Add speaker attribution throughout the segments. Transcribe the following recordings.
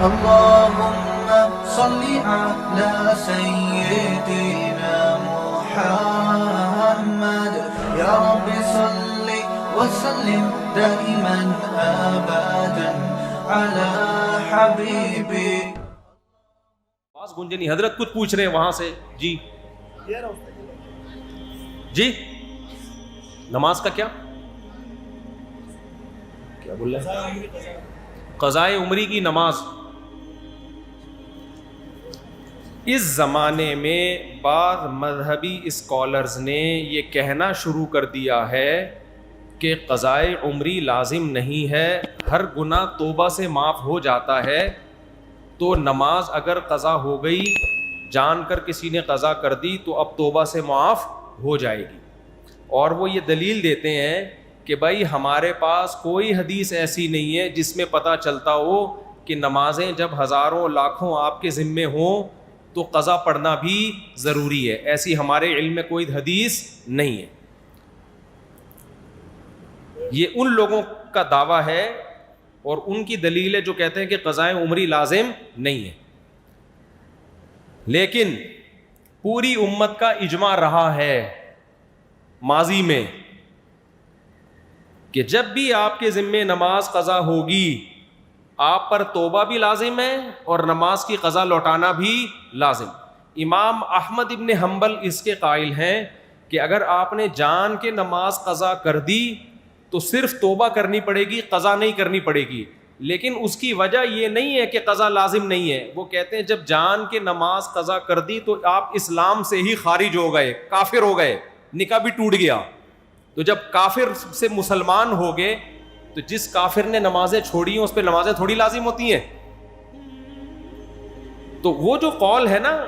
Speaker 1: اللهم صل على سيدنا محمد يا رب صل وسلم دائما ابدا على حبيبي.
Speaker 2: آواز گونجنی. حضرت کچھ پوچھ رہے ہیں وہاں سے. جی جی نماز کا کیا بول رہے ہیں؟ قضائے عمری کی نماز. اس زمانے میں بعض مذہبی اسکالرز نے یہ کہنا شروع کر دیا ہے کہ قضائے عمری لازم نہیں ہے, ہر گناہ توبہ سے معاف ہو جاتا ہے. تو نماز اگر قضا ہو گئی, جان کر کسی نے قضا کر دی, تو اب توبہ سے معاف ہو جائے گی. اور وہ یہ دلیل دیتے ہیں کہ بھائی ہمارے پاس کوئی حدیث ایسی نہیں ہے جس میں پتہ چلتا ہو کہ نمازیں جب ہزاروں لاکھوں آپ کے ذمے ہوں تو قضا پڑھنا بھی ضروری ہے. ایسی ہمارے علم میں کوئی حدیث نہیں ہے. یہ ان لوگوں کا دعویٰ ہے اور ان کی دلیل ہے جو کہتے ہیں کہ قضائے عمری لازم نہیں ہے. لیکن پوری امت کا اجماع رہا ہے ماضی میں کہ جب بھی آپ کے ذمے نماز قضا ہوگی, آپ پر توبہ بھی لازم ہے اور نماز کی قضا لوٹانا بھی لازم. امام احمد ابن حنبل اس کے قائل ہیں کہ اگر آپ نے جان کے نماز قضا کر دی تو صرف توبہ کرنی پڑے گی, قضا نہیں کرنی پڑے گی. لیکن اس کی وجہ یہ نہیں ہے کہ قضا لازم نہیں ہے. وہ کہتے ہیں جب جان کے نماز قضا کر دی تو آپ اسلام سے ہی خارج ہو گئے, کافر ہو گئے, نکاح بھی ٹوٹ گیا. تو جب کافر سے مسلمان ہو گئے تو جس کافر نے نمازیں چھوڑی ہیں اس پہ نمازیں تھوڑی لازم ہوتی ہیں. تو وہ جو قول ہے نا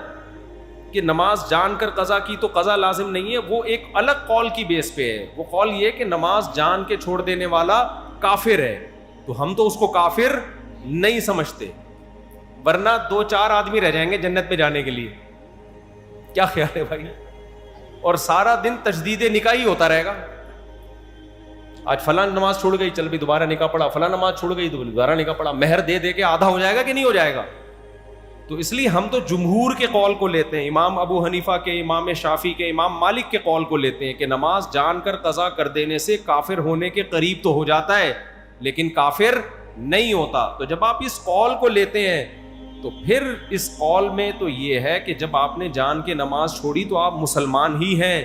Speaker 2: کہ نماز جان کر قضا کی تو قضا لازم نہیں ہے, وہ ایک الگ قول کی بیس پہ ہے. وہ قول یہ کہ نماز جان کے چھوڑ دینے والا کافر ہے, تو ہم تو اس کو کافر نہیں سمجھتے, ورنہ 2-4 آدمی رہ جائیں گے جنت میں جانے کے لیے. کیا خیال ہے بھائی؟ اور سارا دن تجدید نکاح ہی ہوتا رہے گا. آج فلاں نماز چھوڑ گئی, چل بھی دوبارہ نکاح پڑا, فلاں نماز چھوڑ گئی تو دوبارہ نکاح پڑا. مہر دے دے کے آدھا ہو جائے گا کہ نہیں ہو جائے گا؟ تو اس لیے ہم تو جمہور کے قول کو لیتے ہیں, امام ابو حنیفہ کے, امام شافعی کے, امام مالک کے قول کو لیتے ہیں کہ نماز جان کر قضا کر دینے سے کافر ہونے کے قریب تو ہو جاتا ہے لیکن کافر نہیں ہوتا. تو جب آپ اس قول کو لیتے ہیں تو پھر اس قول میں تو یہ ہے کہ جب آپ نے جان کے نماز چھوڑی تو آپ مسلمان ہی ہیں.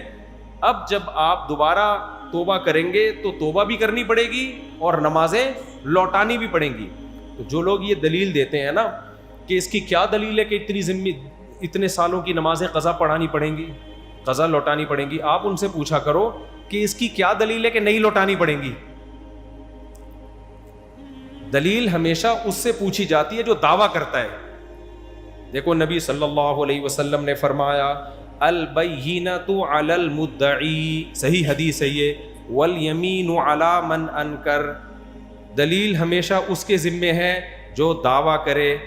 Speaker 2: اب جب آپ دوبارہ توبہ کریں گے تو توبہ بھی کرنی پڑے گی اور نمازیں لوٹانی بھی پڑیں گی. تو جو لوگ یہ دلیل دیتے ہیں نا کہ اس کی کیا دلیل ہے کہ اتنے سالوں کی نمازیں قضا پڑھانی پڑیں گی, قضا لوٹانی پڑیں گی, آپ ان سے پوچھا کرو کہ اس کی کیا دلیل ہے کہ نہیں لوٹانی پڑیں گی. دلیل ہمیشہ اس سے پوچھی جاتی ہے جو دعویٰ کرتا ہے. دیکھو نبی صلی اللہ علیہ وسلم نے فرمایا البینۃ علی المدعی, صحیح حدیث ہے یہ, والیمین علی من انکر. دلیل ہمیشہ اس کے ذمے ہے جو دعویٰ کرے,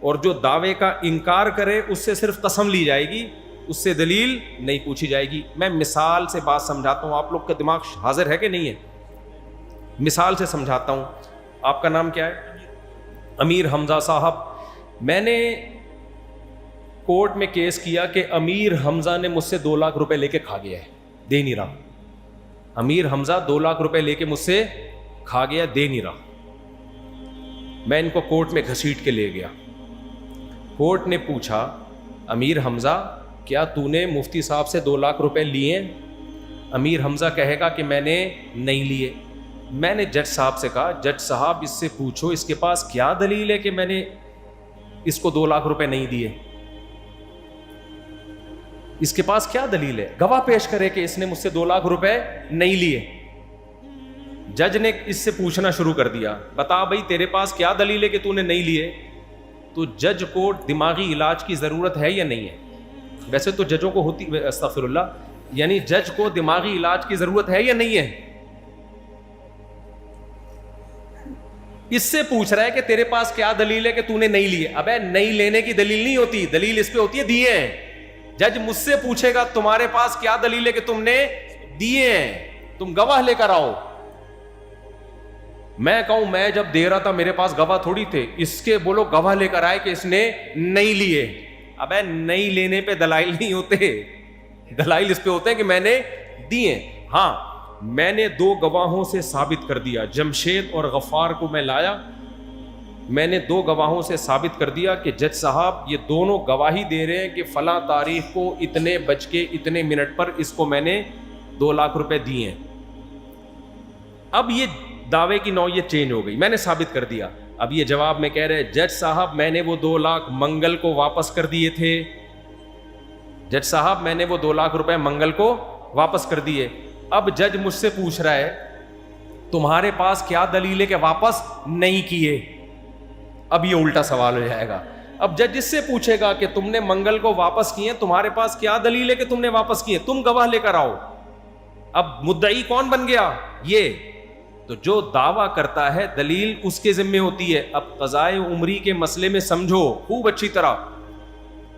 Speaker 2: اور جو دعوے کا انکار کرے اس سے صرف قسم لی جائے گی, اس سے دلیل نہیں پوچھی جائے گی. میں مثال سے بات سمجھاتا ہوں, آپ لوگ کا دماغ حاضر ہے کہ نہیں ہے؟ مثال سے سمجھاتا ہوں. آپ کا نام کیا ہے؟ امیر حمزہ صاحب. میں نے کورٹ میں کیس کیا کہ امیر حمزہ نے مجھ سے 2 لاکھ روپے لے کے کھا گیا ہے, دے نہیں رہا. امیر حمزہ 2 لاکھ روپے لے کے مجھ سے کھا گیا, دے نہیں رہا. میں ان کو کورٹ میں گھسیٹ کے لے گیا. کورٹ نے پوچھا امیر حمزہ کیا تو نے مفتی صاحب سے 2 لاکھ روپے لیے؟ امیر حمزہ کہے گا کہ میں نے نہیں لیے. میں نے جج صاحب سے کہا جج صاحب اس سے پوچھو اس کے پاس کیا دلیل ہے کہ میں نے اس کو 2 لاکھ روپے نہیں دیے. اس کے پاس کیا دلیل ہے؟ گواہ پیش کرے کہ اس نے مجھ سے 2 لاکھ روپے نہیں لیے. جج نے اس سے پوچھنا شروع کر دیا بتا بھائی تیرے پاس کیا دلیل ہے کہ تو نے نہیں لیے. تو جج کو دماغی علاج کی ضرورت ہے یا نہیں ہے؟ ویسے تو ججوں کو ہوتی, استغفر اللہ, یعنی جج کو دماغی علاج کی ضرورت ہے یا نہیں ہے؟ اس سے پوچھ رہا ہے کہ تیرے پاس کیا دلیل ہے کہ تو نے نہیں لیے. ابے نہیں لینے کی دلیل نہیں ہوتی, دلیل اس پہ ہوتی ہے دیے ہیں. جج مجھ سے پوچھے گا تمہارے پاس کیا دلیل ہے کہ تم نے دیے ہیں, تم گواہ لے کر آؤ. میں کہوں میں جب دے رہا تھا میرے پاس گواہ تھوڑی تھے, اس کے بولو گواہ لے کر آئے کہ اس نے نہیں لیے. ابے نہیں لینے پہ دلائل نہیں ہوتے, دلائل اس پہ ہوتے ہیں کہ میں نے دیے. ہاں میں نے 2 گواہوں سے ثابت کر دیا, جمشید اور غفار کو میں لایا, میں نے 2 گواہوں سے ثابت کر دیا کہ جج صاحب یہ دونوں گواہی دے رہے ہیں کہ فلاں تاریخ کو اتنے بج کے اتنے منٹ پر اس کو میں نے 2 لاکھ روپے دیے ہیں. اب یہ دعوے کی نوعیت چینج ہو گئی, میں نے ثابت کر دیا. اب یہ جواب میں کہہ رہے جج صاحب میں نے وہ 2 لاکھ منگل کو واپس کر دیے تھے, جج صاحب میں نے وہ 2 لاکھ روپے منگل کو واپس کر دیے. اب جج مجھ سے پوچھ رہا ہے تمہارے پاس کیا دلیل ہے کہ واپس نہیں کیے. اب یہ الٹا سوال ہو جائے گا. اب جج اس سے پوچھے گا کہ تم نے منگل کو واپس کیے, تمہارے پاس کیا دلیل ہے کہ تم نے واپس کیے, تم گواہ لے کر آؤ. اب مدعی کون بن گیا؟ یہ. تو جو دعویٰ کرتا ہے دلیل اس کے ذمے ہوتی ہے. اب قضائے عمری کے مسئلے میں سمجھو خوب اچھی طرح,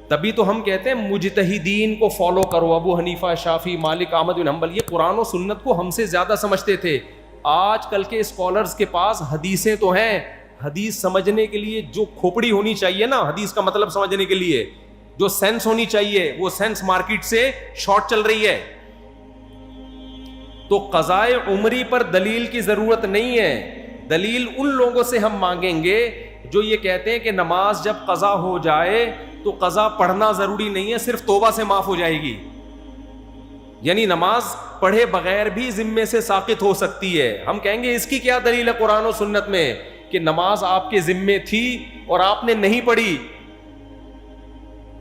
Speaker 2: تبھی تو ہم کہتے ہیں مجتہدین کو فالو کرو. ابو حنیفہ, شافعی, مالک, احمد بن حنبل یہ قرآن و سنت کو ہم سے زیادہ سمجھتے تھے. آج کل کے اسکالرز کے پاس حدیثیں تو ہیں, حدیث سمجھنے کے لیے جو کھوپڑی ہونی چاہیے نا, حدیث کا مطلب سمجھنے کے لیے جو سینس ہونی چاہیے, وہ سینس مارکیٹ سے شارٹ چل رہی ہے. تو قضائے عمری پر دلیل کی ضرورت نہیں ہے. دلیل ان لوگوں سے ہم مانگیں گے جو یہ کہتے ہیں کہ نماز جب قضا ہو جائے تو قضا پڑھنا ضروری نہیں ہے, صرف توبہ سے معاف ہو جائے گی. یعنی نماز پڑھے بغیر بھی ذمے سے ساقط ہو سکتی ہے. ہم کہیں گے اس کی کیا دلیل ہے قرآن و سنت میں کہ نماز آپ کے ذمے تھی اور آپ نے نہیں پڑھی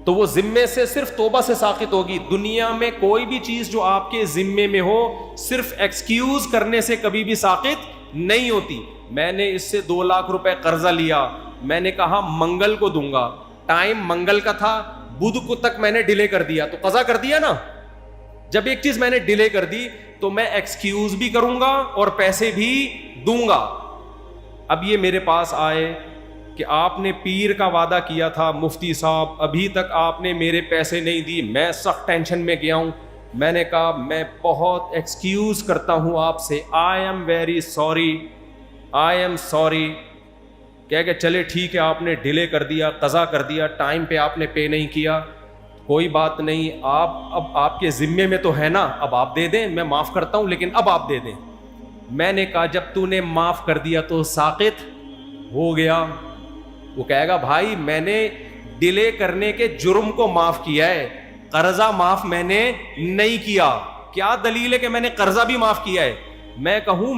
Speaker 2: تو وہ ذمے سے صرف توبہ سے ساقط ہوگی. دنیا میں کوئی بھی چیز جو آپ کے ذمے میں ہو صرف ایکسکیوز کرنے سے کبھی بھی ساقط نہیں ہوتی. میں نے اس سے 2 لاکھ روپے قرضہ لیا, میں نے کہا منگل کو دوں گا, ٹائم منگل کا تھا, بدھ کو تک میں نے ڈیلے کر دیا, تو قضا کر دیا نا. جب ایک چیز میں نے ڈیلے کر دی تو میں ایکسکیوز بھی کروں گا اور پیسے بھی دوں گا. اب یہ میرے پاس آئے کہ آپ نے پیر کا وعدہ کیا تھا مفتی صاحب, ابھی تک آپ نے میرے پیسے نہیں دی, میں سخت ٹینشن میں گیا ہوں. میں نے کہا میں بہت ایکسکیوز کرتا ہوں آپ سے, I am very sorry, I am sorry. کہہ کہ چلے ٹھیک ہے آپ نے ڈیلے کر دیا, قضا کر دیا, ٹائم پہ آپ نے پے نہیں کیا, کوئی بات نہیں, آپ اب آپ کے ذمے میں تو ہے نا, اب آپ دے دیں, میں معاف کرتا ہوں لیکن اب آپ دے دیں. میں نے کہا جب تو نے معاف کر دیا تو ساقط ہو گیا. وہ کہے گا بھائی میں نے ڈیلے کرنے کے جرم کو معاف کیا ہے, قرضہ معاف میں نے نہیں کیا. کیا دلیل ہے کہ میں نے قرضہ بھی معاف کیا ہے؟ میں کہوں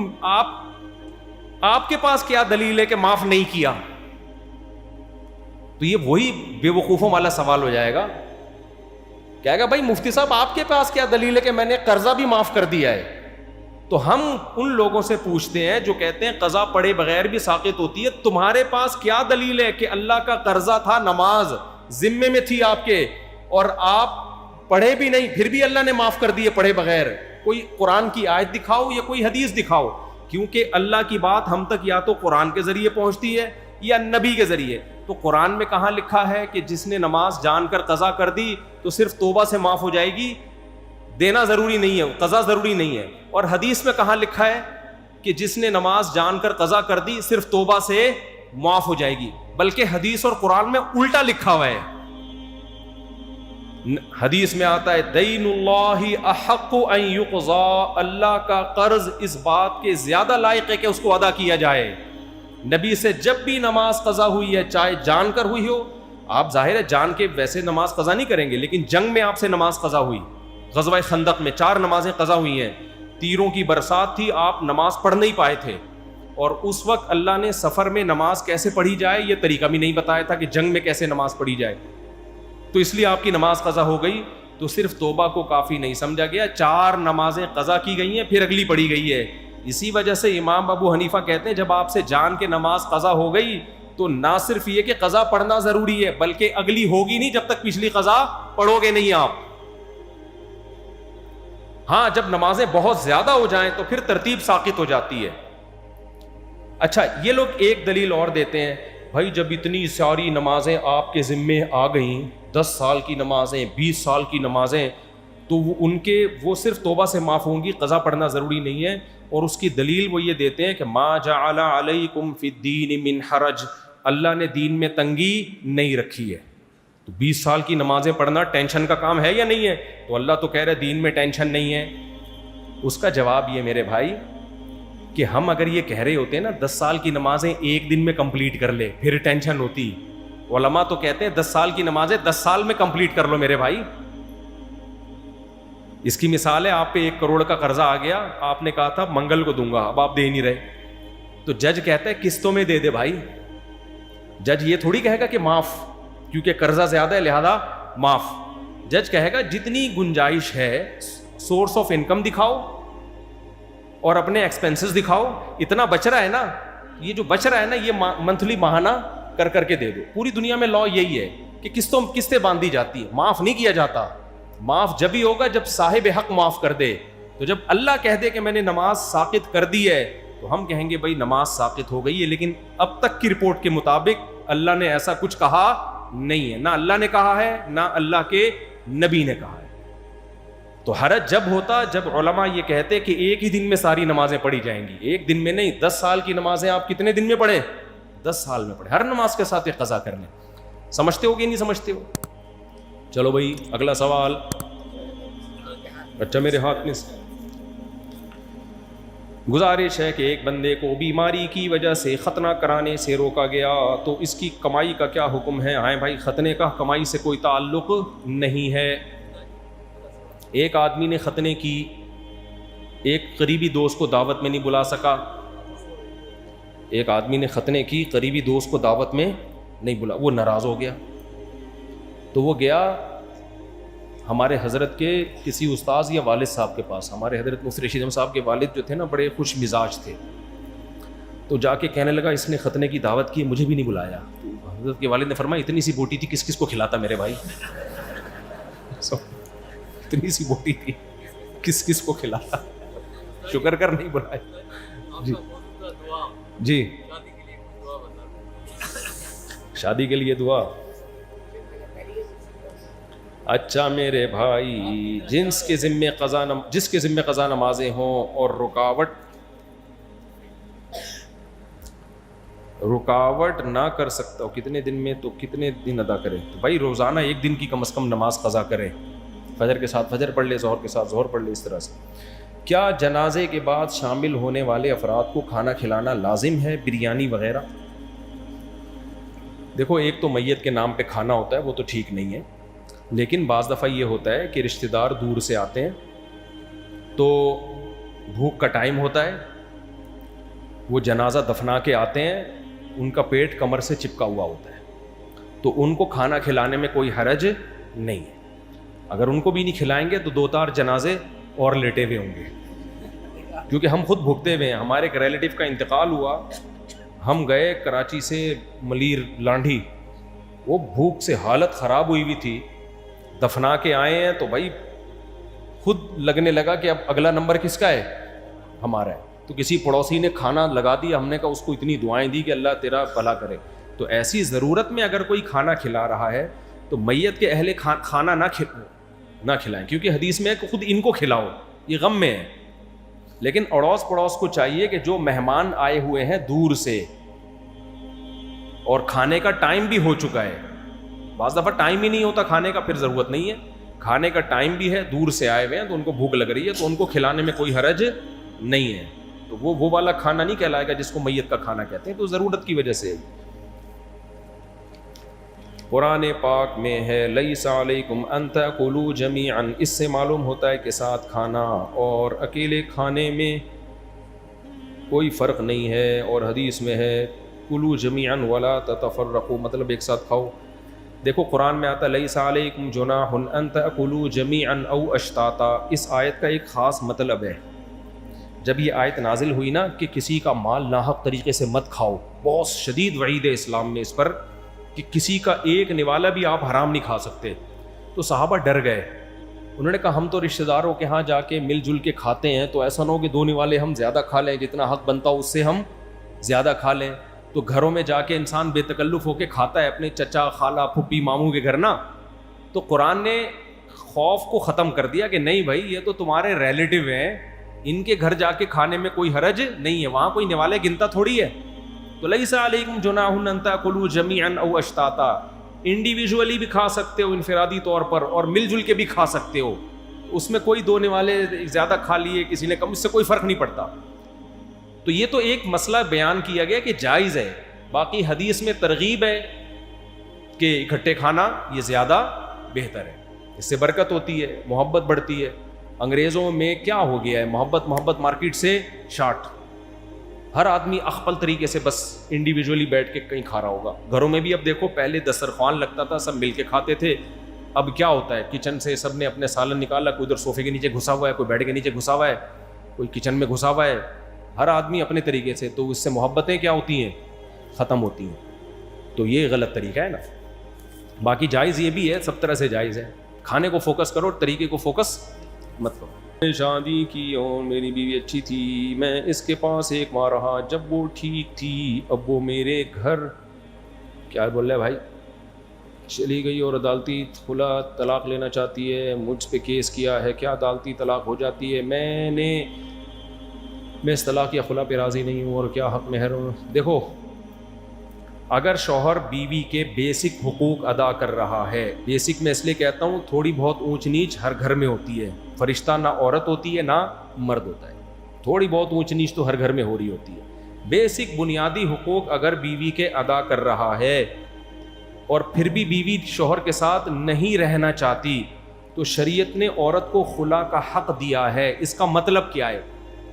Speaker 2: آپ کے پاس کیا دلیل ہے کہ معاف نہیں کیا؟ تو یہ وہی بے وقوفوں والا سوال ہو جائے گا. کہے گا بھائی مفتی صاحب آپ کے پاس کیا دلیل ہے کہ میں نے قرضہ بھی معاف کر دیا ہے؟ تو ہم ان لوگوں سے پوچھتے ہیں جو کہتے ہیں قضا پڑھے بغیر بھی ساقط ہوتی ہے, تمہارے پاس کیا دلیل ہے کہ اللہ کا قرضہ تھا, نماز ذمے میں تھی آپ کے اور آپ پڑھے بھی نہیں پھر بھی اللہ نے معاف کر دیے پڑھے بغیر؟ کوئی قرآن کی آیت دکھاؤ یا کوئی حدیث دکھاؤ, کیونکہ اللہ کی بات ہم تک یا تو قرآن کے ذریعے پہنچتی ہے یا نبی کے ذریعے. تو قرآن میں کہاں لکھا ہے کہ جس نے نماز جان کر قضا کر دی تو صرف توبہ سے معاف ہو جائے گی, دینا ضروری نہیں ہے, قضا ضروری نہیں ہے. اور حدیث میں کہاں لکھا ہے کہ جس نے نماز جان کر قضا کر دی صرف توبہ سے معاف ہو جائے گی؟ بلکہ حدیث اور قرآن میں الٹا لکھا ہوا ہے. حدیث میں آتا ہے دین اللہ احق ان یقضا, اللہ کا قرض اس بات کے زیادہ لائق ہے کہ اس کو ادا کیا جائے. نبی سے جب بھی نماز قضا ہوئی ہے چاہے جان کر ہوئی ہو, آپ ظاہر ہے جان کے ویسے نماز قضا نہیں کریں گے, لیکن جنگ میں آپ سے نماز قضا ہوئی, غزوہ خندق میں 4 نمازیں قضا ہوئی ہیں, تیروں کی برسات تھی, آپ نماز پڑھ نہیں پائے تھے, اور اس وقت اللہ نے سفر میں نماز کیسے پڑھی جائے یہ طریقہ بھی نہیں بتایا تھا کہ جنگ میں کیسے نماز پڑھی جائے, تو اس لیے آپ کی نماز قضا ہو گئی. تو صرف توبہ کو کافی نہیں سمجھا گیا, 4 نمازیں قضا کی گئی ہیں پھر اگلی پڑھی گئی ہے. اسی وجہ سے امام ابو حنیفہ کہتے ہیں جب آپ سے جان کے نماز قضا ہو گئی تو نہ صرف یہ کہ قضا پڑھنا ضروری ہے بلکہ اگلی ہوگی نہیں جب تک پچھلی قضا پڑھو گے نہیں آپ. ہاں جب نمازیں بہت زیادہ ہو جائیں تو پھر ترتیب ساقط ہو جاتی ہے. اچھا یہ لوگ ایک دلیل اور دیتے ہیں, بھائی جب اتنی ساری نمازیں آپ کے ذمے آ گئیں, 10 سال کی نمازیں, 20 سال کی نمازیں, تو وہ صرف توبہ سے معاف ہوں گی, قضا پڑھنا ضروری نہیں ہے. اور اس کی دلیل وہ یہ دیتے ہیں کہ ما جعل علیکم فی الدین من حرج، اللہ نے دین میں تنگی نہیں رکھی ہے. تو 20 سال کی نمازیں پڑھنا ٹینشن کا کام ہے یا نہیں ہے؟ تو اللہ تو کہہ رہے دین میں ٹینشن نہیں ہے. اس کا جواب یہ میرے بھائی کہ ہم اگر یہ کہہ رہے ہوتے ہیں نا 10 سال کی نمازیں ایک دن میں کمپلیٹ کر لے پھر ٹینشن ہوتی. علماء تو کہتے ہیں 10 سال کی نمازیں 10 سال میں کمپلیٹ کر لو میرے بھائی. اس کی مثال ہے آپ پہ 1 کروڑ کا قرضہ آ گیا، آپ نے کہا تھا منگل کو دوں گا، اب آپ دے نہیں رہے، تو جج کہتا ہے قسطوں میں دے دے بھائی. جج یہ تھوڑی کہے گا کہ معاف، کیونکہ قرضہ زیادہ ہے لہذا معاف. جج کہے گا جتنی گنجائش ہے سورس آف انکم دکھاؤ اور اپنے ایکسپینسز دکھاؤ، اتنا بچ رہا ہے نا، یہ جو بچ رہا ہے نا یہ منتھلی ماہانہ کر کر کے دے دو. پوری دنیا میں لا یہی ہے کہ قسطیں باندھی جاتی ہیں، معاف نہیں کیا جاتا. معاف جب ہی ہوگا جب صاحب حق معاف کر دے. تو جب اللہ کہہ دے کہ میں نے نماز ساقط کر دی ہے تو ہم کہیں گے بھائی نماز ساقط ہو گئی ہے، لیکن اب تک کی رپورٹ کے مطابق اللہ نے ایسا کچھ کہا نہیں ہے، نہ اللہ نے کہا ہے نہ اللہ کے نبی نے کہا ہے. تو حرج جب ہوتا جب علماء یہ کہتے کہ ایک ہی دن میں ساری نمازیں پڑھی جائیں گی. ایک دن میں نہیں، 10 سال کی نمازیں آپ کتنے دن میں پڑھیں؟ 10 سال میں پڑھیں. ہر نماز کے ساتھ ایک قضا کر لیں. سمجھتے ہو کہ نہیں سمجھتے ہو؟ چلو بھائی اگلا سوال. اچھا میرے ہاتھ میں گزارش ہے کہ ایک بندے کو بیماری کی وجہ سے ختنہ کرانے سے روکا گیا تو اس کی کمائی کا کیا حکم ہے؟ ہاں بھائی ختنے کا کمائی سے کوئی تعلق نہیں ہے. ایک آدمی نے ختنے کی، ایک قریبی دوست کو دعوت میں نہیں بلا سکا. ایک آدمی نے ختنے کی، قریبی دوست کو دعوت میں نہیں بلا، وہ ناراض ہو گیا. تو وہ گیا ہمارے حضرت کے کسی استاذ یا والد صاحب کے پاس. ہمارے حضرت مفتی رشید احمد صاحب کے والد جو تھے نا بڑے خوش مزاج تھے. تو جا کے کہنے لگا اس نے ختنے کی دعوت کی، مجھے بھی نہیں بلایا. تو حضرت کے والد نے فرمایا اتنی سی بوٹی تھی، کس کس کو کھلاتا میرے بھائی؟ اتنی سی بوٹی تھی، کس کس کو کھلاتا؟ شکر کر نہیں بلایا. جی جی شادی کے لیے دعا. اچھا میرے بھائی جس کے ذمے قضا نمازیں ہوں اور رکاوٹ نہ کر سکتا ہو کتنے دن میں، تو کتنے دن ادا کرے؟ تو بھائی روزانہ 1 دن کی کم از کم نماز قضا کرے. فجر کے ساتھ فجر پڑھ لے، ظہر کے ساتھ ظہر پڑھ لے. اس طرح سے کیا جنازے کے بعد شامل ہونے والے افراد کو کھانا کھلانا لازم ہے، بریانی وغیرہ؟ دیکھو ایک تو میت کے نام پہ کھانا ہوتا ہے، وہ تو ٹھیک نہیں ہے. لیکن بعض دفعہ یہ ہوتا ہے کہ رشتہ دار دور سے آتے ہیں تو بھوک کا ٹائم ہوتا ہے، وہ جنازہ دفنا کے آتے ہیں، ان کا پیٹ کمر سے چپکا ہوا ہوتا ہے، تو ان کو کھانا کھلانے میں کوئی حرج نہیں ہے. اگر ان کو بھی نہیں کھلائیں گے تو 2-4 جنازے اور لیٹے ہوئے ہوں گے، کیونکہ ہم خود بھوکتے ہوئے ہیں. ہمارے ایک ریلیٹیو کا انتقال ہوا، ہم گئے کراچی سے ملیر لانڈھی، وہ بھوک سے حالت خراب ہوئی ہوئی تھی. دفنا کے آئے ہیں تو بھائی خود لگنے لگا کہ اب اگلا نمبر کس کا ہے؟ ہمارا ہے. تو کسی پڑوسی نے کھانا لگا دیا، ہم نے کہا اس کو اتنی دعائیں دی کہ اللہ تیرا بھلا کرے. تو ایسی ضرورت میں اگر کوئی کھانا کھلا رہا ہے تو میت کے اہل کھانا نہ کھلائیں، کیونکہ حدیث میں ہے کہ خود ان کو کھلاؤ، یہ غم میں ہے. لیکن اڑوس پڑوس کو چاہیے کہ جو مہمان آئے ہوئے ہیں دور سے اور کھانے کا ٹائم بھی ہو چکا ہے، بعض دفعہ ٹائم ہی نہیں ہوتا کھانے کا، پھر ضرورت نہیں ہے. کھانے کا ٹائم بھی ہے، دور سے آئے ہوئے ہیں تو ان کو بھوک لگ رہی ہے، تو ان کو کھلانے میں کوئی حرج نہیں ہے. تو وہ والا کھانا نہیں کہلائے گا جس کو میت کا کھانا کہتے ہیں، تو ضرورت کی وجہ سے. قرآن پاک میں ہے لیس علیکم ان تأکلوا جمیعا، اس سے معلوم ہوتا ہے کہ ساتھ کھانا اور اکیلے کھانے میں کوئی فرق نہیں ہے. اور حدیث میں ہے کلوا جمیعا ولا تتفرقوا، مطلب ایک ساتھ کھاؤ. دیکھو قرآن میں آتا لیس علیکم جناح ان تأکلوا جمیعا او اشتاتا. اس آیت کا ایک خاص مطلب ہے. جب یہ آیت نازل ہوئی نا کہ کسی کا مال ناحق طریقے سے مت کھاؤ، بہت شدید وعید ہے اسلام میں اس پر کہ کسی کا ایک نوالا بھی آپ حرام نہیں کھا سکتے. تو صحابہ ڈر گئے، انہوں نے کہا ہم تو رشتہ داروں کے ہاں جا کے مل جل کے کھاتے ہیں، تو ایسا نہ ہو کہ 2 نوالے ہم زیادہ کھا لیں، جتنا حق بنتا ہو اس سے ہم زیادہ کھا لیں. تو گھروں میں جا کے انسان بے تکلف ہو کے کھاتا ہے، اپنے چچا خالہ پھپھی ماموں کے گھر نا. تو قرآن نے خوف کو ختم کر دیا کہ نہیں بھائی یہ تو تمہارے ریلیٹیو ہیں، ان کے گھر جا کے کھانے میں کوئی حرج نہیں ہے, وہاں کوئی نوالے گنتا تھوڑی ہے. تو لیس علیکم جناح ان تاکلوا جمیعا او اشتاتا, انڈیویجولی بھی کھا سکتے ہو انفرادی طور پر, اور مل جل کے بھی کھا سکتے ہو, اس میں کوئی دو نوالے زیادہ کھا لیے کسی نے کم, اس سے کوئی فرق نہیں پڑتا. تو یہ تو ایک مسئلہ بیان کیا گیا کہ جائز ہے, باقی حدیث میں ترغیب ہے کہ اکٹھے کھانا یہ زیادہ بہتر ہے, اس سے برکت ہوتی ہے, محبت بڑھتی ہے. انگریزوں میں کیا ہو گیا ہے, محبت مارکیٹ سے شارٹ, ہر آدمی اخپل طریقے سے بس انڈیویجولی بیٹھ کے کہیں کھا رہا ہوگا. گھروں میں بھی اب دیکھو, پہلے دسترخوان لگتا تھا, سب مل کے کھاتے تھے, اب کیا ہوتا ہے کچن سے سب نے اپنے سالن نکالا, کوئی ادھر صوفے کے نیچے گھسا ہوا ہے, کوئی بیڈ کے نیچے گھسا ہوا ہے, کوئی کچن میں گھسا ہوا ہے, ہر آدمی اپنے طریقے سے. تو اس سے محبتیں کیا ہوتی ہیں, ختم ہوتی ہیں. تو یہ غلط طریقہ ہے نا. باقی جائز یہ بھی ہے, سب طرح سے جائز ہے, کھانے کو فوکس کرو, طریقے کو فوکس مت کرو. شادی کی اور میری بیوی اچھی تھی, میں اس کے پاس ایک ماہ رہا, جب وہ ٹھیک تھی اب وہ میرے گھر کیا بول رہے بھائی چلی گئی اور عدالتی خلا طلاق لینا چاہتی ہے, مجھ پہ کیس کیا ہے, کیا عدالتی طلاق ہو جاتی ہے؟ میں اس طلاق یا خلا پہ راضی نہیں ہوں, اور کیا حق مہر ہوں. دیکھو, اگر شوہر بیوی کے بیسک حقوق ادا کر رہا ہے, بیسک میں اس لیے کہتا ہوں تھوڑی بہت اونچ نیچ ہر گھر میں ہوتی ہے, فرشتہ نہ عورت ہوتی ہے نہ مرد ہوتا ہے, تھوڑی بہت اونچ نیچ تو ہر گھر میں ہو رہی ہوتی ہے. بیسک بنیادی حقوق اگر بیوی کے ادا کر رہا ہے اور پھر بھی بیوی شوہر کے ساتھ نہیں رہنا چاہتی, تو شریعت نے عورت کو خلا کا حق دیا ہے. اس کا مطلب کیا ہے؟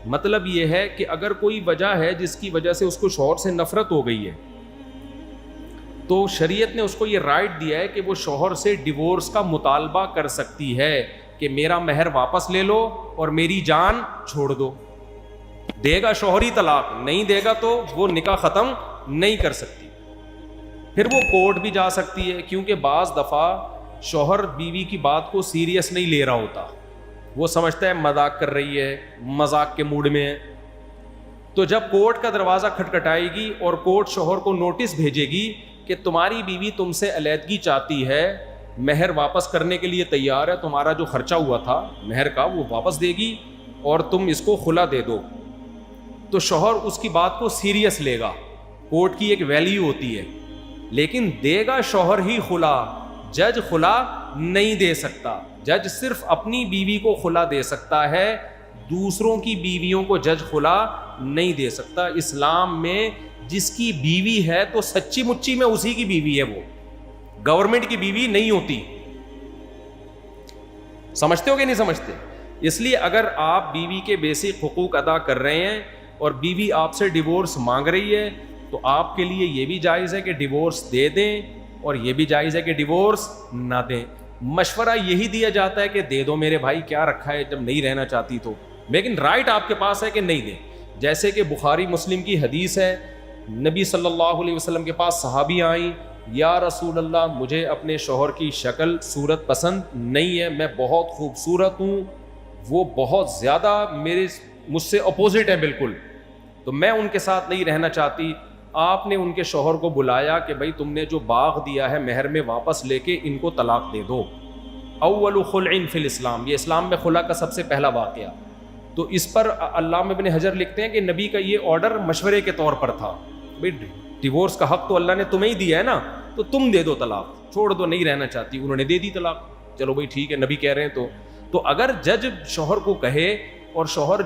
Speaker 2: مطلب یہ ہے کہ اگر کوئی وجہ ہے جس کی وجہ سے اس کو شوہر سے نفرت ہو گئی ہے, تو شریعت نے اس کو یہ رائٹ دیا ہے کہ وہ شوہر سے ڈیورس کا مطالبہ کر سکتی ہے کہ میرا مہر واپس لے لو اور میری جان چھوڑ دو. دے گا شوہری طلاق, نہیں دے گا تو وہ نکاح ختم نہیں کر سکتی. پھر وہ کورٹ بھی جا سکتی ہے, کیونکہ بعض دفعہ شوہر بیوی کی بات کو سیریس نہیں لے رہا ہوتا, وہ سمجھتا ہے مذاق کر رہی ہے, مذاق کے موڈ میں ہے. تو جب کورٹ کا دروازہ کھٹکھٹائے گی اور کورٹ شوہر کو نوٹس بھیجے گی کہ تمہاری بیوی تم سے علیحدگی چاہتی ہے, مہر واپس کرنے کے لیے تیار ہے, تمہارا جو خرچہ ہوا تھا مہر کا وہ واپس دے گی اور تم اس کو خلا دے دو, تو شوہر اس کی بات کو سیریس لے گا. کورٹ کی ایک ویلیو ہوتی ہے, لیکن دے گا شوہر ہی خلا, جج خلا نہیں دے سکتا. جج صرف اپنی بیوی کو خلا دے سکتا ہے, دوسروں کی بیویوں کو جج خلا نہیں دے سکتا. اسلام میں جس کی بیوی ہے تو سچی مچی میں اسی کی بیوی ہے, وہ گورنمنٹ کی بیوی نہیں ہوتی. سمجھتے ہو کہ نہیں سمجھتے؟ اس لیے اگر آپ بیوی کے بیسک حقوق ادا کر رہے ہیں اور بیوی آپ سے ڈیورس مانگ رہی ہے, تو آپ کے لیے یہ بھی جائز ہے کہ ڈیورس دے دیں, اور یہ بھی جائز ہے کہ ڈیورس نہ دیں. مشورہ یہی دیا جاتا ہے کہ دے دو میرے بھائی, کیا رکھا ہے جب نہیں رہنا چاہتی تو, لیکن رائٹ آپ کے پاس ہے کہ نہیں دیں. جیسے کہ بخاری مسلم کی حدیث ہے, نبی صلی اللہ علیہ وسلم کے پاس صحابی آئیں, یا رسول اللہ مجھے اپنے شوہر کی شکل صورت پسند نہیں ہے, میں بہت خوبصورت ہوں, وہ بہت زیادہ مجھ سے اپوزٹ ہے بالکل, تو میں ان کے ساتھ نہیں رہنا چاہتی. آپ نے ان کے شوہر کو بلایا کہ بھائی تم نے جو باغ دیا ہے مہر میں واپس لے کے ان کو طلاق دے دو. اول خلع فی الاسلام, یہ اسلام میں خلا کا سب سے پہلا واقعہ. تو اس پر علامہ ابن حجر لکھتے ہیں کہ نبی کا یہ آرڈر مشورے کے طور پر تھا, بھائی ڈیورس کا حق تو اللہ نے تمہیں ہی دیا ہے نا, تو تم دے دو طلاق, چھوڑ دو, نہیں رہنا چاہتی. انہوں نے دے دی طلاق, چلو بھائی ٹھیک ہے, نبی کہہ رہے ہیں تو اگر جج شوہر کو کہے اور شوہر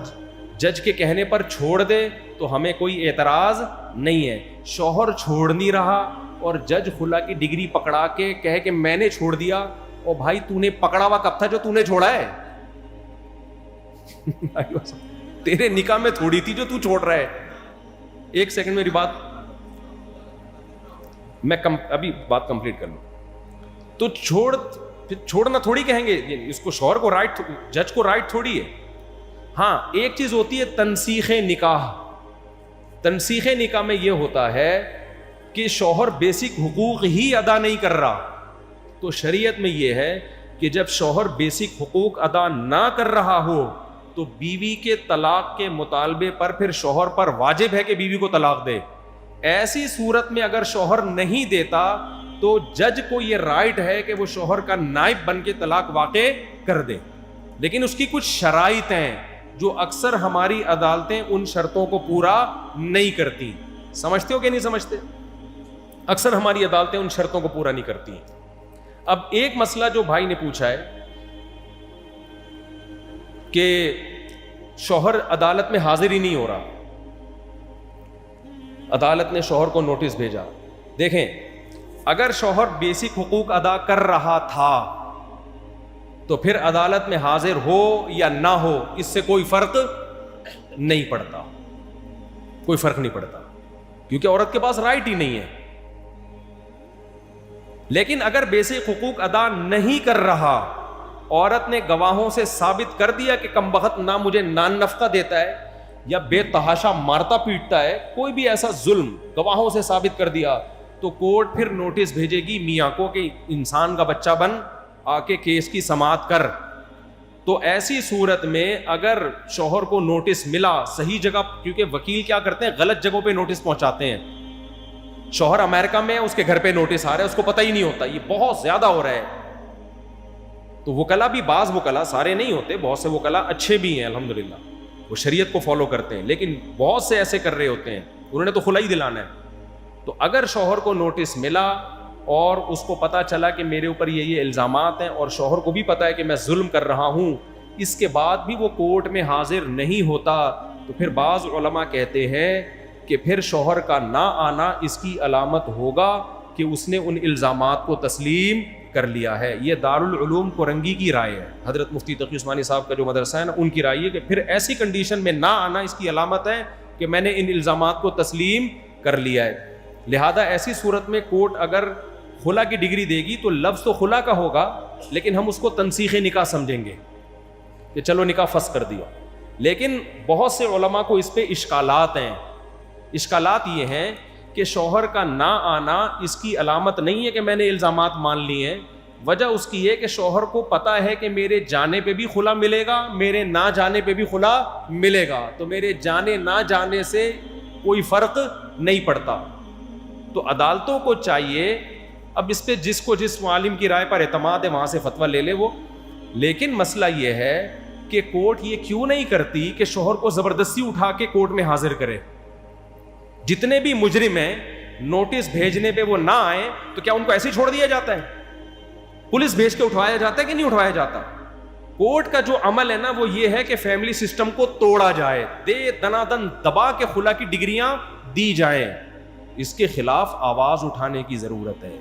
Speaker 2: جج کے کہنے پر چھوڑ دے تو ہمیں کوئی اعتراض نہیں ہے. شوہر چھوڑ نہیں رہا اور جج خلا کی ڈگری پکڑا کے کہے کہ میں نے چھوڑ دیا, اور بھائی تو نے پکڑا ہوا کب تھا جو تو نے چھوڑا ہے؟ تیرے نکاح میں تھوڑی تھی جو تو چھوڑ رہا ہے. ایک سیکنڈ میری بات, میں ابھی بات کمپلیٹ کر لوں. تو چھوڑنا تھوڑی کہیں گے, اس کو شوہر کو رائٹ, جج کو رائٹ تھوڑی ہے. ہاں ایک چیز ہوتی ہے تنسیخ نکاح. تنسیخ نکاح میں یہ ہوتا ہے کہ شوہر بیسک حقوق ہی ادا نہیں کر رہا, تو شریعت میں یہ ہے کہ جب شوہر بیسک حقوق ادا نہ کر رہا ہو تو بیوی کے طلاق کے مطالبے پر پھر شوہر پر واجب ہے کہ بیوی کو طلاق دے. ایسی صورت میں اگر شوہر نہیں دیتا تو جج کو یہ رائٹ ہے کہ وہ شوہر کا نائب بن کے طلاق واقع کر دے, لیکن اس کی کچھ شرائط ہیں. جو اکثر ہماری عدالتیں ان شرطوں کو پورا نہیں کرتی. سمجھتے ہو کہ نہیں سمجھتے؟ اکثر ہماری عدالتیں ان شرطوں کو پورا نہیں کرتی. اب ایک مسئلہ جو بھائی نے پوچھا ہے کہ شوہر عدالت میں حاضر ہی نہیں ہو رہا, عدالت نے شوہر کو نوٹس بھیجا. دیکھیں, اگر شوہر بیسک حقوق ادا کر رہا تھا تو پھر عدالت میں حاضر ہو یا نہ ہو اس سے کوئی فرق نہیں پڑتا, کوئی فرق نہیں پڑتا, کیونکہ عورت کے پاس رائٹ ہی نہیں ہے. لیکن اگر بیسک حقوق ادا نہیں کر رہا, عورت نے گواہوں سے ثابت کر دیا کہ کم بخت نہ مجھے نان نفقہ دیتا ہے یا بے تحاشا مارتا پیٹتا ہے, کوئی بھی ایسا ظلم گواہوں سے ثابت کر دیا, تو کورٹ پھر نوٹس بھیجے گی میاں کو کہ انسان کا بچہ بن آ کے کیس کی سماعت کر. تو ایسی صورت میں اگر شوہر کو نوٹس ملا صحیح جگہ, کیونکہ وکیل کیا کرتے ہیں غلط جگہوں پہ نوٹس پہنچاتے ہیں. شوہر امریکہ میں ہے, اس کے گھر پہ نوٹس آ رہا ہے, اس کو پتہ ہی نہیں ہوتا. یہ بہت زیادہ ہو رہا ہے. تو وکلا بھی, بعض وکلا, سارے نہیں ہوتے, بہت سے وکلا اچھے بھی ہیں الحمدللہ, وہ شریعت کو فالو کرتے ہیں, لیکن بہت سے ایسے کر رہے ہوتے ہیں, انہوں نے تو خلا ہی دلانا ہے. تو اگر شوہر کو نوٹس ملا اور اس کو پتا چلا کہ میرے اوپر یہ الزامات ہیں اور شوہر کو بھی پتا ہے کہ میں ظلم کر رہا ہوں, اس کے بعد بھی وہ کورٹ میں حاضر نہیں ہوتا, تو پھر بعض علماء کہتے ہیں کہ پھر شوہر کا نہ آنا اس کی علامت ہوگا کہ اس نے ان الزامات کو تسلیم کر لیا ہے. یہ دارالعلوم کورنگی کی رائے ہے, حضرت مفتی تقی عثمانی صاحب کا جو مدرسہ ہے نا, ان کی رائے ہے کہ پھر ایسی کنڈیشن میں نہ آنا اس کی علامت ہے کہ میں نے ان الزامات کو تسلیم کر لیا ہے. لہذا ایسی صورت میں کورٹ اگر خلا کی ڈگری دے گی تو لفظ تو خلا کا ہوگا, لیکن ہم اس کو تنسیخ نکاح سمجھیں گے کہ چلو نکاح فسخ کر دیا. لیکن بہت سے علماء کو اس پہ اشکالات ہیں. اشکالات یہ ہیں کہ شوہر کا نہ آنا اس کی علامت نہیں ہے کہ میں نے الزامات مان لیے ہیں. وجہ اس کی ہے کہ شوہر کو پتا ہے کہ میرے جانے پہ بھی خلا ملے گا, میرے نہ جانے پہ بھی خلا ملے گا, تو میرے جانے نہ جانے سے کوئی فرق نہیں پڑتا. تو عدالتوں کو چاہیے, اب اس پہ جس کو جس معلم کی رائے پر اعتماد ہے وہاں سے فتویٰ لے لے وہ, لیکن مسئلہ یہ ہے کہ کورٹ یہ کیوں نہیں کرتی کہ شوہر کو زبردستی اٹھا کے کورٹ میں حاضر کرے. جتنے بھی مجرم ہیں نوٹس بھیجنے پہ وہ نہ آئے تو کیا ان کو ایسے ہی چھوڑ دیا جاتا ہے؟ پولیس بھیج کے اٹھوایا جاتا ہے کہ نہیں اٹھوایا جاتا؟ کورٹ کا جو عمل ہے نا وہ یہ ہے کہ فیملی سسٹم کو توڑا جائے, دے دنا دن دبا کے خلا کی ڈگریاں دی جائیں. اس کے خلاف آواز اٹھانے کی ضرورت ہے.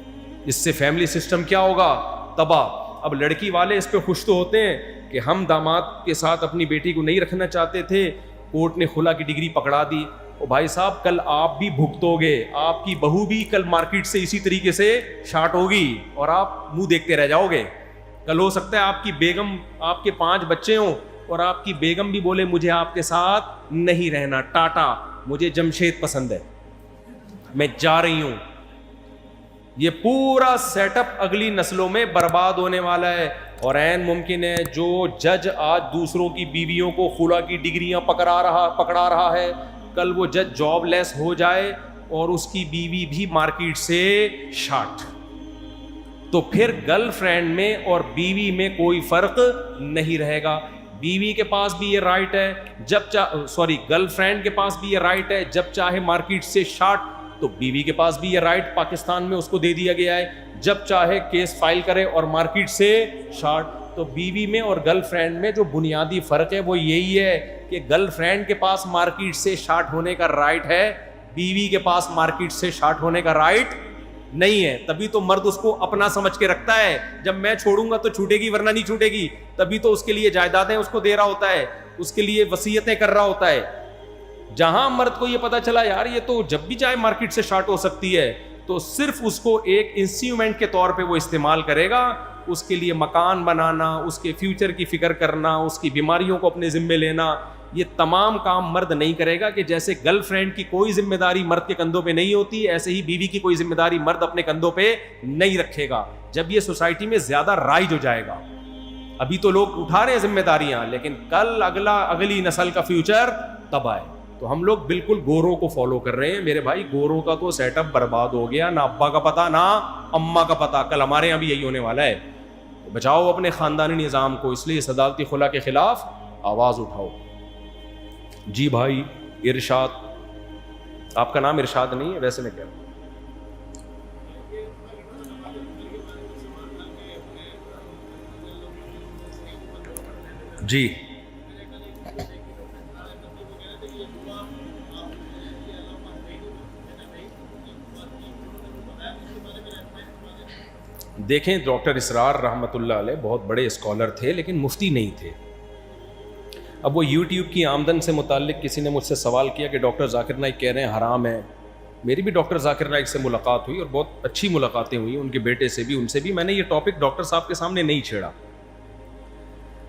Speaker 2: اس سے فیملی سسٹم کیا ہوگا؟ تباہ. اب لڑکی والے اس پہ خوش تو ہوتے ہیں کہ ہم داماد کے ساتھ اپنی بیٹی کو نہیں رکھنا چاہتے تھے, کورٹ نے خلا کی ڈگری پکڑا دی. او بھائی صاحب, کل آپ بھی بھگتو گے, آپ کی بہو بھی کل مارکیٹ سے اسی طریقے سے شارٹ ہوگی اور آپ منہ دیکھتے رہ جاؤ گے. کل ہو سکتا ہے آپ کی بیگم, آپ کے 5 بچے ہوں اور آپ کی بیگم بھی بولے مجھے آپ کے ساتھ نہیں رہنا, ٹاٹا, مجھے جمشید پسند ہے, میں جا رہی ہوں. یہ پورا سیٹ اپ اگلی نسلوں میں برباد ہونے والا ہے. اور عین ممکن ہے جو جج آج دوسروں کی بیویوں کو خلا کی ڈگریاں پکڑا رہا ہے, کل وہ جج جاب لیس ہو جائے اور اس کی بیوی بھی مارکیٹ سے شارٹ, تو پھر گرل فرینڈ میں اور بیوی میں کوئی فرق نہیں رہے گا. بیوی کے پاس بھی یہ رائٹ ہے گرل فرینڈ کے پاس بھی یہ رائٹ ہے, جب چاہے مارکیٹ سے شارٹ, تو بیوی کے پاس بھی یہ رائٹ پاکستان میں اس کو دے دیا گیا ہے, جب چاہے کیس فائل کرے اور مارکیٹ سے شارٹ. تو بیوی میں اور گرل فرینڈ میں جو بنیادی فرق ہے وہ یہی ہے کہ گرل فرینڈ کے پاس مارکیٹ سے شارٹ ہونے کا رائٹ ہے, بیوی کے پاس مارکیٹ سے شارٹ ہونے کا رائٹ نہیں ہے. تبھی تو مرد اس کو اپنا سمجھ کے رکھتا ہے, جب میں چھوڑوں گا تو چھوٹے گی ورنہ نہیں چھوٹے گی. تبھی تو اس کے لیے جائیدادیں اس کو دے رہا ہوتا ہے, اس کے لیے وصیتیں کر رہا ہوتا ہے. جہاں مرد کو یہ پتا چلا یار یہ تو جب بھی چاہے مارکیٹ سے شارٹ ہو سکتی ہے, تو صرف اس کو ایک انسٹرومنٹ کے طور پہ وہ استعمال کرے گا. اس کے لیے مکان بنانا, اس کے فیوچر کی فکر کرنا, اس کی بیماریوں کو اپنے ذمے لینا, یہ تمام کام مرد نہیں کرے گا. کہ جیسے گرل فرینڈ کی کوئی ذمہ داری مرد کے کندھوں پہ نہیں ہوتی, ایسے ہی بیوی کی کوئی ذمہ داری مرد اپنے کندھوں پہ نہیں رکھے گا. جب یہ سوسائٹی میں زیادہ رائج ہو جائے گا, ابھی تو لوگ اٹھا رہے ہیں ذمہ داریاں, لیکن کل اگلی نسل کا فیوچر تباہ ہے. تو ہم لوگ بالکل گوروں کو فالو کر رہے ہیں میرے بھائی. گوروں کا تو سیٹ اپ برباد ہو گیا, نہ ابا کا پتہ نہ اما کا پتہ. کل ہمارے یہاں بھی یہی ہونے والا ہے. بچاؤ اپنے خاندانی نظام کو, اس لیے اس عدالتی خلا کے خلاف آواز اٹھاؤ. جی بھائی ارشاد. آپ کا نام ارشاد نہیں ہے ویسے میں کہہ رہا ہوں. جی دیکھیں ڈاکٹر اسرار رحمۃ اللہ علیہ بہت بڑے اسکالر تھے لیکن مفتی نہیں تھے. اب وہ یوٹیوب کی آمدن سے متعلق کسی نے مجھ سے سوال کیا کہ ڈاکٹر ذاکر نائک کہہ رہے ہیں حرام ہے. میری بھی ڈاکٹر ذاکر نائک سے ملاقات ہوئی اور بہت اچھی ملاقاتیں ہوئی, ان کے بیٹے سے بھی, ان سے بھی. میں نے یہ ٹاپک ڈاکٹر صاحب کے سامنے نہیں چھیڑا.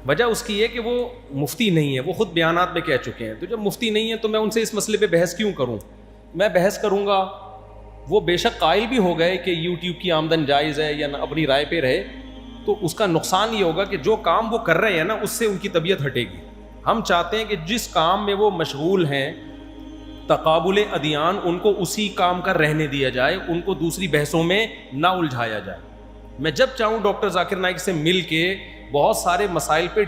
Speaker 2: وجہ اس کی ہے کہ وہ مفتی نہیں ہے, وہ خود بیانات میں کہہ چکے ہیں. تو جب مفتی نہیں ہے تو میں ان سے اس مسئلے پہ بحث کیوں کروں؟ میں بحث کروں گا, وہ بے شک قائل بھی ہو گئے کہ یوٹیوب کی آمدن جائز ہے یا اپنی رائے پہ رہے, تو اس کا نقصان یہ ہوگا کہ جو کام وہ کر رہے ہیں نا اس سے ان کی طبیعت ہٹے گی. ہم چاہتے ہیں کہ جس کام میں وہ مشغول ہیں تقابل ادیان, ان کو اسی کام کا رہنے دیا جائے, ان کو دوسری بحثوں میں نہ الجھایا جائے. میں جب چاہوں ڈاکٹر ذاکر نائک سے مل کے بہت سارے مسائل پہ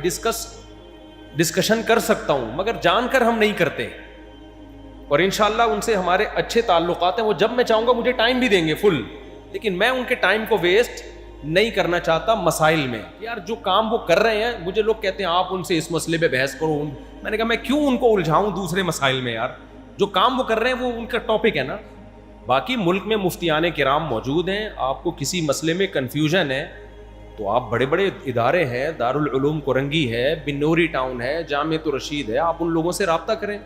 Speaker 2: ڈسکشن کر سکتا ہوں, مگر جان کر ہم نہیں کرتے. اور انشاءاللہ ان سے ہمارے اچھے تعلقات ہیں, وہ جب میں چاہوں گا مجھے ٹائم بھی دیں گے فل, لیکن میں ان کے ٹائم کو ویسٹ نہیں کرنا چاہتا مسائل میں. یار جو کام وہ کر رہے ہیں, مجھے لوگ کہتے ہیں آپ ان سے اس مسئلے پہ بحث کرو, میں نے کہا میں کیوں ان کو الجھاؤں دوسرے مسائل میں؟ یار جو کام وہ کر رہے ہیں وہ ان کا ٹاپک ہے نا. باقی ملک میں مفتیان کرام موجود ہیں, آپ کو کسی مسئلے میں کنفیوژن ہے تو آپ بڑے بڑے ادارے ہیں, دارالعلوم کرنگی ہے, بنوری ٹاؤن ہے, جامعۃ الرشید ہے, آپ ان لوگوں سے رابطہ کریں.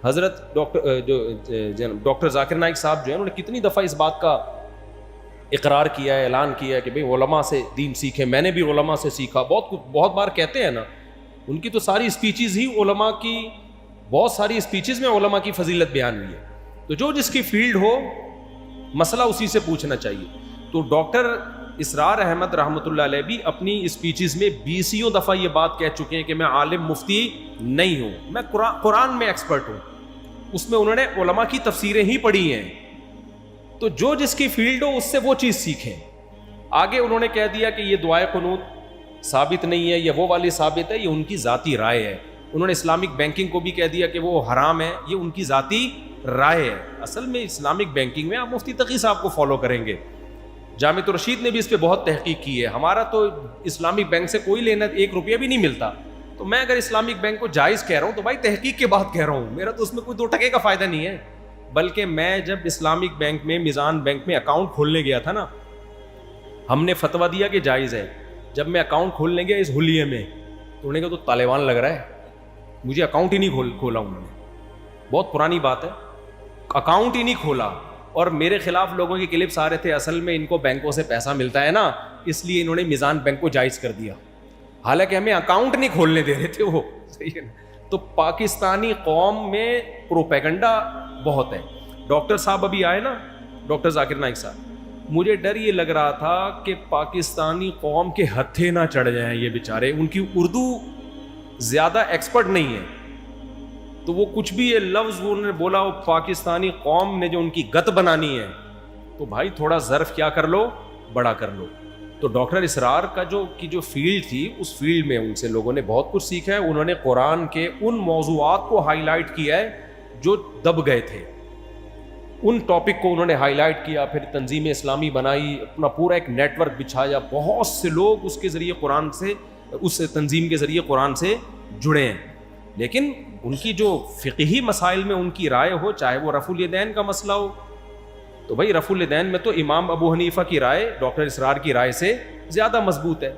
Speaker 2: حضرت ڈاکٹر ذاکر نائک صاحب جو ہیں, انہوں نے کتنی دفعہ اس بات کا اقرار کیا ہے, اعلان کیا ہے کہ بھئی علماء سے دین سیکھیں. میں نے بھی علماء سے سیکھا, بہت بار کہتے ہیں نا. ان کی تو ساری اسپیچز ہی علماء کی, بہت ساری اسپیچز میں علماء کی فضیلت بیان ہوئی ہے. تو جو جس کی فیلڈ ہو مسئلہ اسی سے پوچھنا چاہیے. تو ڈاکٹر اسرار احمد رحمۃ اللہ علیہ بھی اپنی اسپیچز میں 20 دفعہ یہ بات کہہ چکے ہیں کہ میں عالم مفتی نہیں ہوں, میں قرآن میں ایکسپرٹ ہوں. اس میں انہوں نے علماء کی تفسیریں ہی پڑھی ہیں. تو جو جس کی فیلڈ ہو اس سے وہ چیز سیکھیں. آگے انہوں نے کہہ دیا کہ یہ دعائے قنوت ثابت نہیں ہے, یہ وہ والی ثابت ہے, یہ ان کی ذاتی رائے ہے. انہوں نے اسلامک بینکنگ کو بھی کہہ دیا کہ وہ حرام ہے, یہ ان کی ذاتی رائے ہے. اصل میں اسلامک بینکنگ میں آپ مفتی تقی صاحب کو فالو کریں گے. جامعۃ الرشید نے بھی اس پہ بہت تحقیق کی ہے. ہمارا تو اسلامک بینک سے کوئی لینا, 1 روپیہ بھی نہیں ملتا. تو میں اگر اسلامک بینک کو جائز کہہ رہا ہوں تو بھائی تحقیق کے بعد کہہ رہا ہوں, میرا تو اس میں کوئی 2 ٹکے کا فائدہ نہیں ہے. بلکہ میں جب اسلامک بینک میں, میزان بینک میں اکاؤنٹ کھولنے گیا تھا نا, ہم نے فتویٰ دیا کہ جائز ہے. جب میں اکاؤنٹ کھولنے گیا اس حلیے میں, تو انہوں نے کہا تو طالبان لگ رہا ہے, مجھے اکاؤنٹ ہی نہیں کھولا انہوں نے. بہت پرانی بات ہے, اکاؤنٹ ہی نہیں کھولا. اور میرے خلاف لوگوں کے کلپس آ رہے تھے, اصل میں ان کو بینکوں سے پیسہ ملتا ہے نا, اس لیے انہوں نے میزان بینک کو جائز کر دیا, حالانکہ ہمیں اکاؤنٹ نہیں کھولنے دے رہے تھے وہ. صحیح ہے نا. تو پاکستانی قوم میں پروپیگنڈا بہت ہے. ڈاکٹر صاحب ابھی آئے نا, ڈاکٹر ذاکر نائک صاحب, مجھے ڈر یہ لگ رہا تھا کہ پاکستانی قوم کے ہتھے نہ چڑھ جائیں یہ بیچارے. ان کی اردو زیادہ ایکسپرٹ نہیں ہے, تو وہ کچھ بھی یہ لفظ انہوں نے بولا, وہ پاکستانی قوم نے جو ان کی گت بنانی ہے, تو بھائی تھوڑا ظرف کیا کر لو, بڑا کر لو. تو ڈاکٹر اسرار کا جو فیلڈ تھی, اس فیلڈ میں ان سے لوگوں نے بہت کچھ سیکھا ہے. انہوں نے قرآن کے ان موضوعات کو ہائی لائٹ کیا ہے جو دب گئے تھے, ان ٹاپک کو انہوں نے ہائی لائٹ کیا. پھر تنظیم اسلامی بنائی, اپنا پورا ایک نیٹ ورک بچھایا, بہت سے لوگ اس کے ذریعے قرآن سے, اس تنظیم کے ذریعے قرآن سے جڑے ہیں. لیکن ان کی جو فقہی مسائل میں ان کی رائے ہو, چاہے وہ رفع الیدین کا مسئلہ ہو, تو بھائی رفع الیدین میں تو امام ابو حنیفہ کی رائے ڈاکٹر اسرار کی رائے سے زیادہ مضبوط ہے.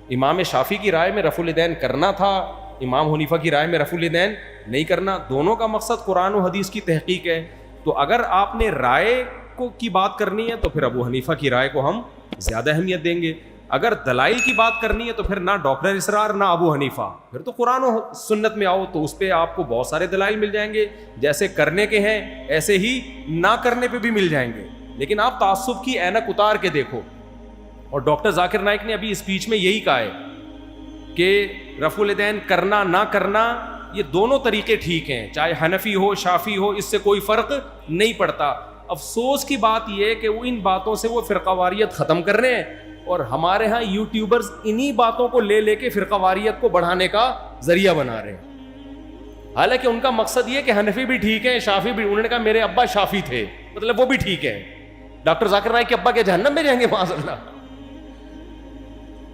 Speaker 2: امام شافعی کی رائے میں رفع الیدین کرنا تھا, امام حنیفہ کی رائے میں رفع الیدین نہیں کرنا. دونوں کا مقصد قرآن و حدیث کی تحقیق ہے. تو اگر آپ نے رائے کی بات کرنی ہے تو پھر ابو حنیفہ کی رائے کو ہم زیادہ اہمیت دیں گے. اگر دلائل کی بات کرنی ہے تو پھر نہ ڈاکٹر اسرار نہ ابو حنیفہ, پھر تو قرآن و سنت میں آؤ, تو اس پہ آپ کو بہت سارے دلائل مل جائیں گے. جیسے کرنے کے ہیں ایسے ہی نہ کرنے پہ بھی مل جائیں گے. لیکن آپ تعصب کی اینک اتار کے دیکھو. اور ڈاکٹر ذاکر نائک نے ابھی اسپیچ میں یہی کہا ہے کہ رفع الیدین کرنا نہ کرنا, یہ دونوں طریقے ٹھیک ہیں, چاہے حنفی ہو شافی ہو, اس سے کوئی فرق نہیں پڑتا. افسوس کی بات یہ ہے کہ وہ ان باتوں سے وہ فرقہ واریت ختم کر رہے ہیں, اور ہمارے ہاں یوٹیوبرز انہی باتوں کو لے کے فرقہ واریت کو بڑھانے کا ذریعہ بنا رہے ہیں. حالانکہ ان کا مقصد یہ کہ حنفی بھی ٹھیک ہے, شافی بھی. انہوں نے کہا میرے ابا شافی تھے, مطلب وہ بھی ٹھیک ہے. ڈاکٹر ذاکر نائک کے ابا کے جہنم میں جائیں گے معاذ اللہ.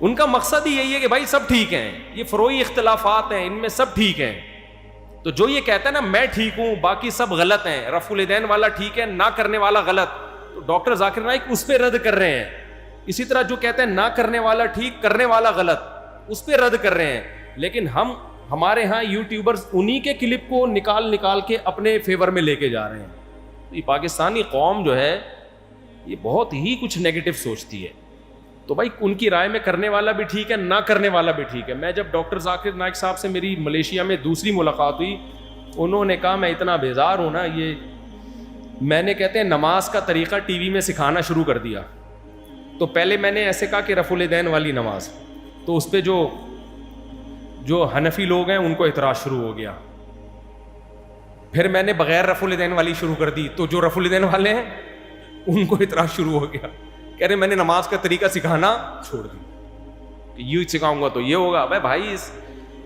Speaker 2: ان کا مقصد ہی یہی ہے کہ بھائی سب ٹھیک ہیں, یہ فروعی اختلافات ہیں, ان میں سب ٹھیک ہیں. تو جو یہ کہتا ہے نا میں ٹھیک ہوں باقی سب غلط ہیں, رفع الیدین والا ٹھیک ہے نہ کرنے والا غلط, تو ڈاکٹر ذاکر نائک اس پہ رد کر رہے ہیں. اسی طرح جو کہتے ہیں نہ کرنے والا ٹھیک کرنے والا غلط, اس پہ رد کر رہے ہیں. لیکن ہمارے ہاں یوٹیوبرز انہی کے کلپ کو نکال کے اپنے فیور میں لے کے جا رہے ہیں. یہ پاکستانی قوم جو ہے یہ بہت ہی کچھ نیگیٹو سوچتی ہے. تو بھائی ان کی رائے میں کرنے والا بھی ٹھیک ہے, نہ کرنے والا بھی ٹھیک ہے. میں جب ڈاکٹر ذاکر نائک صاحب سے میری ملیشیا میں دوسری ملاقات ہوئی, انہوں نے کہا میں اتنا بیزار ہوں نا, یہ میں نے کہتے ہیں نماز کا طریقہ ٹی وی میں سکھانا شروع کر دیا. تو پہلے میں نے ایسے کہا کہ رفع الیدین والی نماز, تو اس پہ جو حنفی لوگ ہیں ان کو اعتراض شروع ہو گیا. پھر میں نے بغیر رفع الیدین والی شروع کر دی, تو جو رفع الیدین والے ہیں ان کو اعتراض شروع ہو گیا. کہہ رہے میں نے نماز کا طریقہ سکھانا چھوڑ دی کہ یہ سکھاؤں گا تو یہ ہوگا. بھائی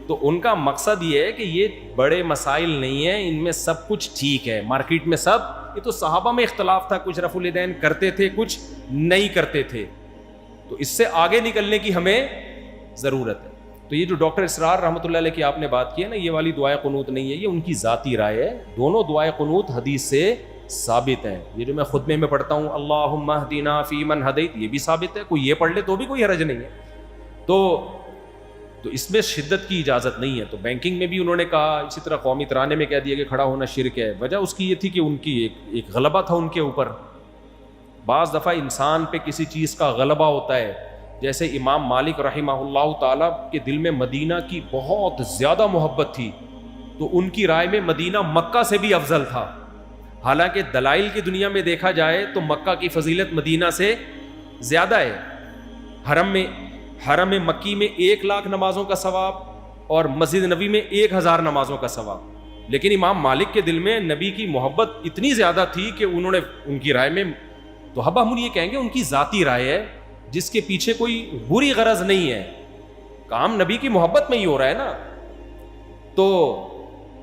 Speaker 2: تو ان کا مقصد یہ ہے کہ یہ بڑے مسائل نہیں ہیں, ان میں سب کچھ ٹھیک ہے, مارکیٹ میں سب. یہ تو صحابہ میں اختلاف تھا, کچھ رفع الیدین کرتے تھے کچھ نہیں کرتے تھے. تو اس سے آگے نکلنے کی ہمیں ضرورت ہے. تو یہ جو ڈاکٹر اسرار رحمۃ اللہ علیہ کی آپ نے بات کی ہے نا, یہ والی دعائے قنوت نہیں ہے, یہ ان کی ذاتی رائے ہے. دونوں دعائے قنوت حدیث سے ثابت ہیں. یہ جو میں خطبے میں پڑھتا ہوں اللہم اہدنا فیمن ہدیت, یہ بھی ثابت ہے, کوئی یہ پڑھ لے تو بھی کوئی حرج نہیں ہے. تو اس میں شدت کی اجازت نہیں ہے. تو بینکنگ میں بھی انہوں نے کہا, اسی طرح قومی ترانے میں کہہ دیا کہ کھڑا ہونا شرک ہے. وجہ اس کی یہ تھی کہ ان کی ایک غلبہ تھا ان کے اوپر. بعض دفعہ انسان پہ کسی چیز کا غلبہ ہوتا ہے, جیسے امام مالک رحمہ اللہ تعالیٰ کے دل میں مدینہ کی بہت زیادہ محبت تھی, تو ان کی رائے میں مدینہ مکہ سے بھی افضل تھا. حالانکہ دلائل کی دنیا میں دیکھا جائے تو مکہ کی فضیلت مدینہ سے زیادہ ہے. حرم مکی میں 1,00,000 نمازوں کا ثواب اور مسجد نبی میں 1,000 نمازوں کا ثواب. لیکن امام مالک کے دل میں نبی کی محبت اتنی زیادہ تھی کہ انہوں نے ان کی رائے میں, تو اب ہم یہ کہیں گے ان کی ذاتی رائے ہے جس کے پیچھے کوئی بری غرض نہیں ہے, کام نبی کی محبت میں ہی ہو رہا ہے نا. تو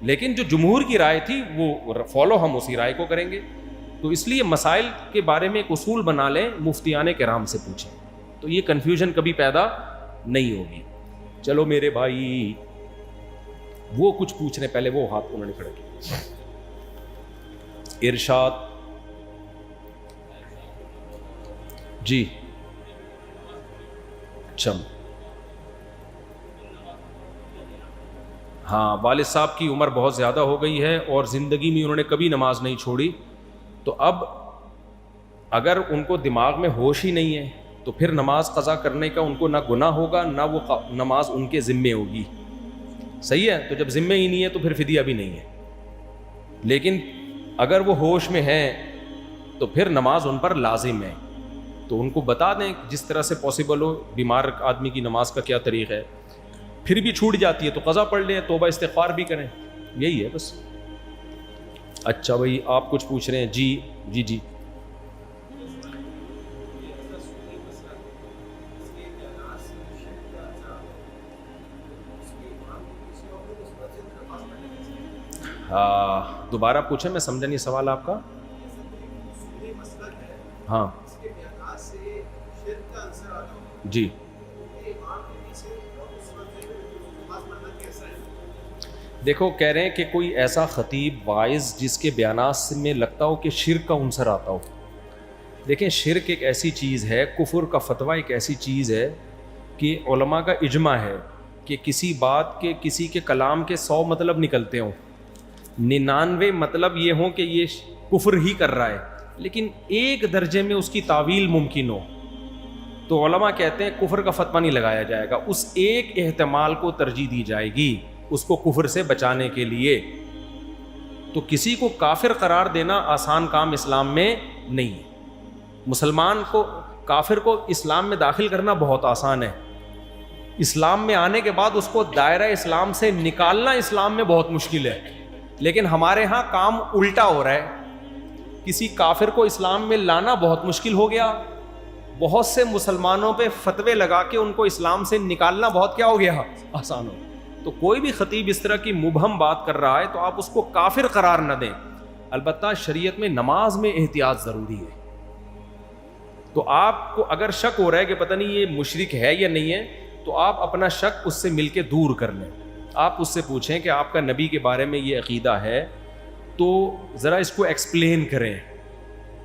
Speaker 2: لیکن جو جمہور کی رائے تھی وہ فالو ہم اسی رائے کو کریں گے. تو اس لیے مسائل کے بارے میں ایک اصول بنا لیں, مفتیان کرام سے پوچھیں, تو یہ کنفیوژن کبھی پیدا نہیں ہوگی. چلو میرے بھائی وہ کچھ پوچھ رہے, پہلے وہ ہاتھ انہوں نے کھڑا کیا. ارشاد جی. چم ہاں, والد صاحب کی عمر بہت زیادہ ہو گئی ہے اور زندگی میں انہوں نے کبھی نماز نہیں چھوڑی. تو اب اگر ان کو دماغ میں ہوش ہی نہیں ہے تو پھر نماز قضا کرنے کا ان کو نہ گناہ ہوگا نہ وہ نماز ان کے ذمے ہوگی. صحیح ہے. تو جب ذمے ہی نہیں ہے تو پھر فدیہ بھی نہیں ہے. لیکن اگر وہ ہوش میں ہیں تو پھر نماز ان پر لازم ہے. تو ان کو بتا دیں جس طرح سے پاسبل ہو, بیمار آدمی کی نماز کا کیا طریقہ ہے. پھر بھی چھوٹ جاتی ہے تو قضا پڑھ لیں, توبہ استغفار بھی کریں, یہی ہے بس. اچھا بھائی آپ کچھ پوچھ رہے ہیں. جی دوبارہ پوچھیں, میں سمجھا نہیں سوال آپ کا. ہاں جی. دیکھو کہہ رہے ہیں کہ کوئی ایسا خطیب واعظ جس کے بیانات میں لگتا ہو کہ شرک کا عنصر آتا ہو. دیکھیں شرک ایک ایسی چیز ہے, کفر کا فتویٰ ایک ایسی چیز ہے کہ علماء کا اجماع ہے کہ کسی بات کے کسی کے کلام کے 100 مطلب نکلتے ہوں, 99 مطلب یہ ہوں کہ یہ کفر ہی کر رہا ہے, لیکن ایک درجے میں اس کی تعویل ممکن ہو, تو علماء کہتے ہیں کفر کا فتویٰ نہیں لگایا جائے گا, اس ایک احتمال کو ترجیح دی جائے گی اس کو کفر سے بچانے کے لیے. تو کسی کو کافر قرار دینا آسان کام اسلام میں نہیں ہے. مسلمان کو کافر کو اسلام میں داخل کرنا بہت آسان ہے, اسلام میں آنے کے بعد اس کو دائرہ اسلام سے نکالنا اسلام میں بہت مشکل ہے. لیکن ہمارے ہاں کام الٹا ہو رہا ہے, کسی کافر کو اسلام میں لانا بہت مشکل ہو گیا, بہت سے مسلمانوں پہ فتوے لگا کے ان کو اسلام سے نکالنا بہت کیا ہو گیا, آسان ہو. تو کوئی بھی خطیب اس طرح کی مبہم بات کر رہا ہے تو آپ اس کو کافر قرار نہ دیں. البتہ شریعت میں نماز میں احتیاط ضروری ہے. تو آپ کو اگر شک ہو رہا ہے کہ پتہ نہیں یہ مشرک ہے یا نہیں ہے, تو آپ اپنا شک اس سے مل کے دور کر لیں. آپ اس سے پوچھیں کہ آپ کا نبی کے بارے میں یہ عقیدہ ہے تو ذرا اس کو ایکسپلین کریں,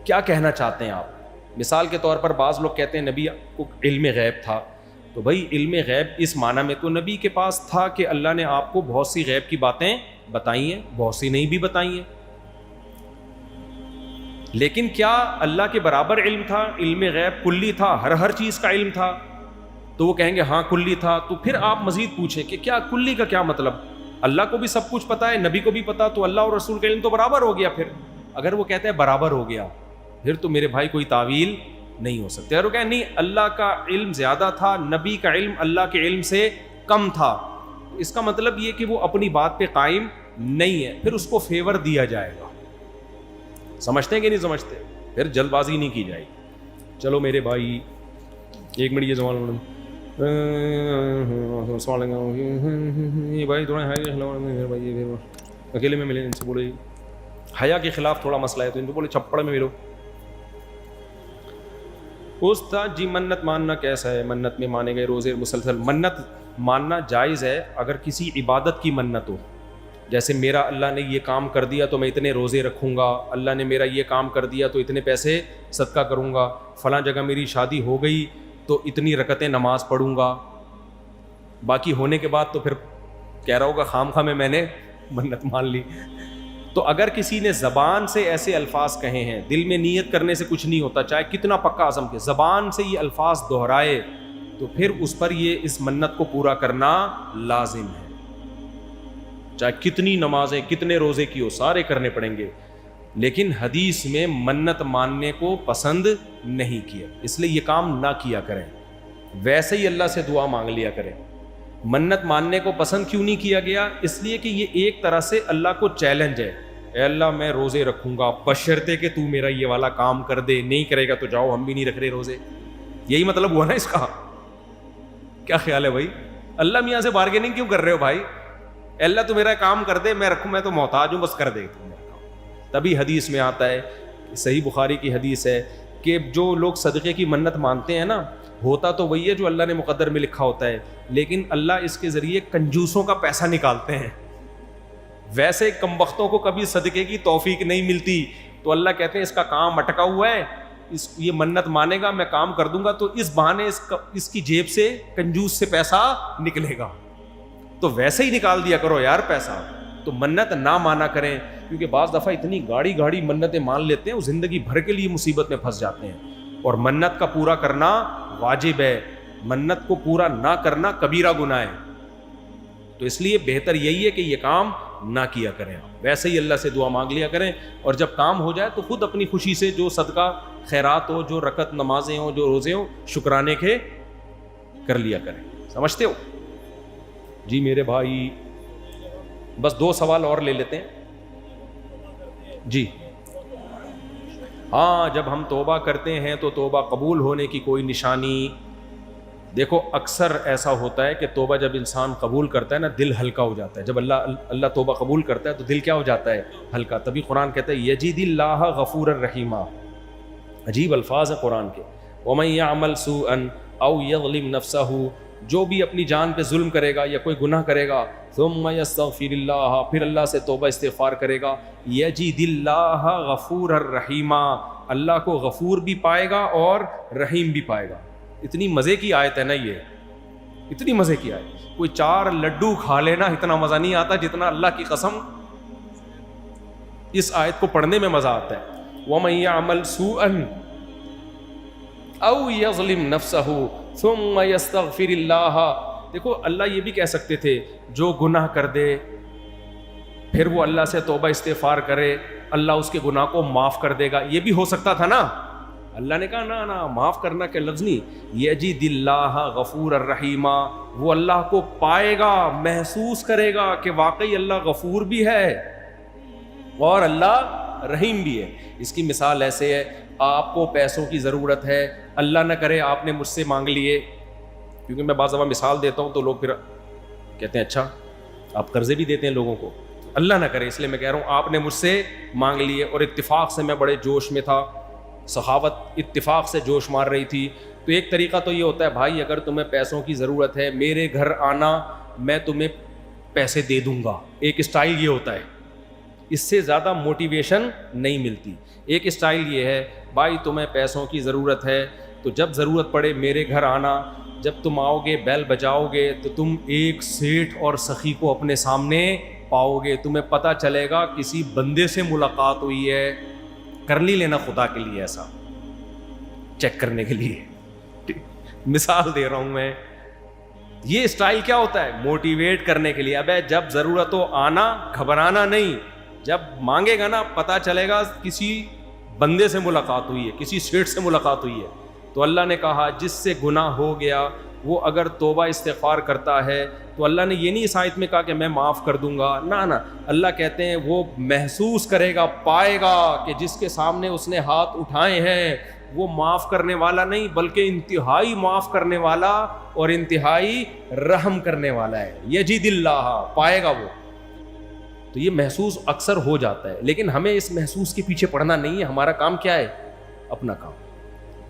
Speaker 2: کیا کہنا چاہتے ہیں آپ. مثال کے طور پر بعض لوگ کہتے ہیں نبی کو علم غیب تھا, تو بھائی علم غیب اس معنی میں تو نبی کے پاس تھا کہ اللہ نے آپ کو بہت سی غیب کی باتیں بتائی ہیں, بہت سی نہیں بھی بتائی ہیں. لیکن کیا اللہ کے برابر علم تھا؟ علم غیب کلی تھا, ہر چیز کا علم تھا. تو وہ کہیں گے ہاں کلی تھا. تو پھر آپ مزید پوچھیں کہ کیا کلی کا کیا مطلب؟ اللہ کو بھی سب کچھ پتا ہے, نبی کو بھی پتا, تو اللہ اور رسول کا علم تو برابر ہو گیا. پھر اگر وہ کہتے ہیں برابر ہو گیا, پھر تو میرے بھائی کوئی تعویل نہیں ہو سکتی. اگر وہ کہیں نہیں اللہ کا علم زیادہ تھا, نبی کا علم اللہ کے علم سے کم تھا, اس کا مطلب یہ کہ وہ اپنی بات پہ قائم نہیں ہے, پھر اس کو فیور دیا جائے گا. سمجھتے ہیں کہ نہیں سمجھتے؟ پھر جلد بازی نہیں کی جائے گی. چلو میرے بھائی ایک منٹ یہ سوال یہ بھائی تھوڑا اکیلے میں ملے, ان سے بولے حیا کے خلاف تھوڑا مسئلہ ہے, تو ان کو بولے چھپڑ میں ملو. استاد جی منت ماننا کیسا ہے؟ منت میں مانے گئے روزے مسلسل. منت ماننا جائز ہے اگر کسی عبادت کی منت ہو. جیسے میرا اللہ نے یہ کام کر دیا تو میں اتنے روزے رکھوں گا, اللہ نے میرا یہ کام کر دیا تو اتنے پیسے صدقہ کروں گا, فلاں جگہ میری شادی ہو گئی تو اتنی رکعتیں نماز پڑھوں گا. باقی ہونے کے بعد تو پھر کہہ رہا ہوگا خام خواہ میں نے منت مان لی. تو اگر کسی نے زبان سے ایسے الفاظ کہے ہیں, دل میں نیت کرنے سے کچھ نہیں ہوتا, چاہے کتنا پکا عزم کے, زبان سے یہ الفاظ دہرائے, تو پھر اس پر یہ اس منت کو پورا کرنا لازم ہے. چاہے کتنی نمازیں کتنے روزے کی ہو, سارے کرنے پڑیں گے. لیکن حدیث میں منت ماننے کو پسند نہیں کیا, اس لیے یہ کام نہ کیا کریں. ویسے ہی اللہ سے دعا مانگ لیا کریں. منت ماننے کو پسند کیوں نہیں کیا گیا؟ اس لیے کہ یہ ایک طرح سے اللہ کو چیلنج ہے. اے اللہ میں روزے رکھوں گا بشرطے کہ تو میرا یہ والا کام کر دے, نہیں کرے گا تو جاؤ ہم بھی نہیں رکھ رہے روزے. یہی مطلب ہوا نا اس کا. کیا خیال ہے بھائی؟ اللہ میاں سے بارگیننگ کیوں کر رہے ہو بھائی؟ اللہ تو میرا کام کر دے, میں رکھوں, میں تو محتاج ہوں, بس کر دے تو میرا کام. تبھی حدیث میں آتا ہے, صحیح بخاری کی حدیث ہے کہ جو لوگ صدقے کی منت مانتے ہیں نا, ہوتا تو وہی ہے جو اللہ نے مقدر میں لکھا ہوتا ہے, لیکن اللہ اس کے ذریعے کنجوسوں کا پیسہ نکالتے ہیں. ویسے کمبختوں کو کبھی صدقے کی توفیق نہیں ملتی, تو اللہ کہتے ہیں اس کا کام اٹکا ہوا ہے, یہ منت مانے گا میں کام کر دوں گا, تو اس بہانے اس کی جیب سے کنجوس سے پیسہ نکلے گا. تو ویسے ہی نکال دیا کرو یار پیسہ. تو منت نہ مانا کریں, کیونکہ بعض دفعہ اتنی گاڑی منتیں مان لیتے ہیں وہ زندگی بھر کے لیے مصیبت میں پھنس جاتے ہیں. اور منت کا پورا کرنا واجب ہے, منت کو پورا نہ کرنا کبیرہ گناہ ہے. تو اس لیے بہتر یہی ہے کہ یہ کام نہ کیا کریں. ویسے ہی اللہ سے دعا مانگ لیا کریں, اور جب کام ہو جائے تو خود اپنی خوشی سے جو صدقہ خیرات ہو, جو رکعت نمازیں ہوں, جو روزے ہوں, شکرانے کے کر لیا کریں. سمجھتے ہو جی میرے بھائی؟ بس 2 سوال اور لے لیتے ہیں جی. ہاں, جب ہم توبہ کرتے ہیں تو توبہ قبول ہونے کی کوئی نشانی؟ دیکھو اکثر ایسا ہوتا ہے کہ توبہ جب انسان قبول کرتا ہے نا, دل ہلکا ہو جاتا ہے. جب اللہ توبہ قبول کرتا ہے تو دل کیا ہو جاتا ہے؟ ہلکا. تبھی قرآن کہتا ہے یجید اللہ غفور الرحیمہ. عجیب الفاظ ہیں قرآن کے. ومن یعمل سوءا او یظلم نفسہ, جو بھی اپنی جان پہ ظلم کرے گا یا کوئی گناہ کرے گا, ثم یستغفر اللہ, پھر اللہ سے توبہ استغفار کرے گا, یجید اللہ غفور الرحیمہ, اللہ کو غفور بھی پائے گا اور رحیم بھی پائے گا. اتنی مزے کی آیت ہے نا یہ, اتنی مزے کی آیت. کوئی 4 لڈو کھا لینا اتنا مزہ نہیں آتا جتنا اللہ کی قسم اس آیت کو پڑھنے میں مزہ آتا ہے. وَمَن يَعْمَلْ سُوءًا أَوْ يَظْلِمْ نَفْسَهُ ثُمَّ يَسْتَغْفِرِ اللَّهَ. دیکھو اللہ یہ بھی کہہ سکتے تھے جو گناہ کر دے پھر وہ اللہ سے توبہ استغفار کرے, اللہ اس کے گناہ کو معاف کر دے گا, یہ بھی ہو سکتا تھا نا. اللہ نے کہا نا معاف کرنا کے لفظ نہیں, یجید اللہ غفور الرحیمہ, وہ اللہ کو پائے گا, محسوس کرے گا کہ واقعی اللہ غفور بھی ہے اور اللہ رحیم بھی ہے. اس کی مثال ایسے ہے, آپ کو پیسوں کی ضرورت ہے, اللہ نہ کرے آپ نے مجھ سے مانگ لیے, کیونکہ میں بعض دفعہ مثال دیتا ہوں تو لوگ پھر کہتے ہیں اچھا آپ قرضے بھی دیتے ہیں لوگوں کو, اللہ نہ کرے, اس لیے میں کہہ رہا ہوں آپ نے مجھ سے مانگ لیے, اور اتفاق سے میں بڑے جوش میں تھا, صحابت اتفاق سے جوش مار رہی تھی. تو ایک طریقہ تو یہ ہوتا ہے بھائی اگر تمہیں پیسوں کی ضرورت ہے میرے گھر آنا, میں تمہیں پیسے دے دوں گا. ایک اسٹائل یہ ہوتا ہے, اس سے زیادہ موٹیویشن نہیں ملتی. ایک اسٹائل یہ ہے بھائی تمہیں پیسوں کی ضرورت ہے تو جب ضرورت پڑے میرے گھر آنا, جب تم آؤ گے بیل بجاؤ گے تو تم ایک سیٹھ اور سخی کو اپنے سامنے پاؤ گے, تمہیں پتہ چلے گا کسی بندے سے ملاقات ہوئی ہے, کر نہیں لینا خدا کے لیے ایسا چیک کرنے کے لیے, مثال دے رہا ہوں میں. یہ اسٹائل کیا ہوتا ہے موٹیویٹ کرنے کے لیے. ابے جب ضرورت ہو آنا, گھبرانا نہیں, جب مانگے گا نا پتہ چلے گا کسی بندے سے ملاقات ہوئی ہے, کسی سیٹ سے ملاقات ہوئی ہے. تو اللہ نے کہا جس سے گناہ ہو گیا وہ اگر توبہ استغفار کرتا ہے تو اللہ نے یہ نہیں اس آیت میں کہا کہ میں معاف کر دوں گا, نہ اللہ کہتے ہیں وہ محسوس کرے گا, پائے گا کہ جس کے سامنے اس نے ہاتھ اٹھائے ہیں وہ معاف کرنے والا نہیں بلکہ انتہائی معاف کرنے والا اور انتہائی رحم کرنے والا ہے. یجد اللہ, پائے گا وہ. تو یہ محسوس اکثر ہو جاتا ہے, لیکن ہمیں اس محسوس کے پیچھے پڑنا نہیں ہے. ہمارا کام کیا ہے, اپنا کام.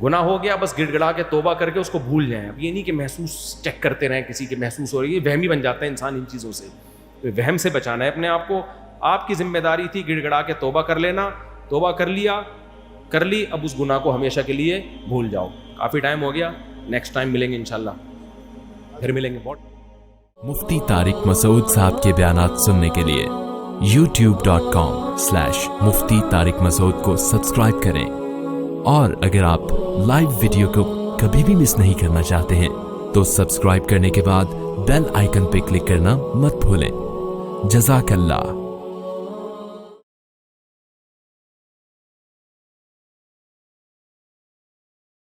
Speaker 2: گناہ ہو گیا بس گڑ گڑا کے توبہ کر کے اس کو بھول جائیں. اب یہ نہیں کہ محسوس چیک کرتے رہیں کسی کے محسوس ہو رہی ہے, وہمی بن جاتا ہے انسان ان چیزوں سے. وہم سے بچانا ہے اپنے آپ کو. آپ کی ذمہ داری تھی گڑ گڑا کے توبہ کر لینا, توبہ کر لیا, کر لی, اب اس گناہ کو ہمیشہ کے لیے بھول جاؤ. کافی ٹائم ہو گیا, نیکسٹ ٹائم ملیں گے انشاءاللہ, پھر ملیں گے.
Speaker 3: مفتی طارق مسعود صاحب کے بیانات سننے کے لیے youtube.com/مفتی طارق مسعود کو سبسکرائب کریں, اور اگر آپ لائیو ویڈیو کو کبھی بھی مس نہیں کرنا چاہتے ہیں تو سبسکرائب کرنے کے بعد بیل آئیکن پہ کلک کرنا مت بھولیں. جزاک اللہ.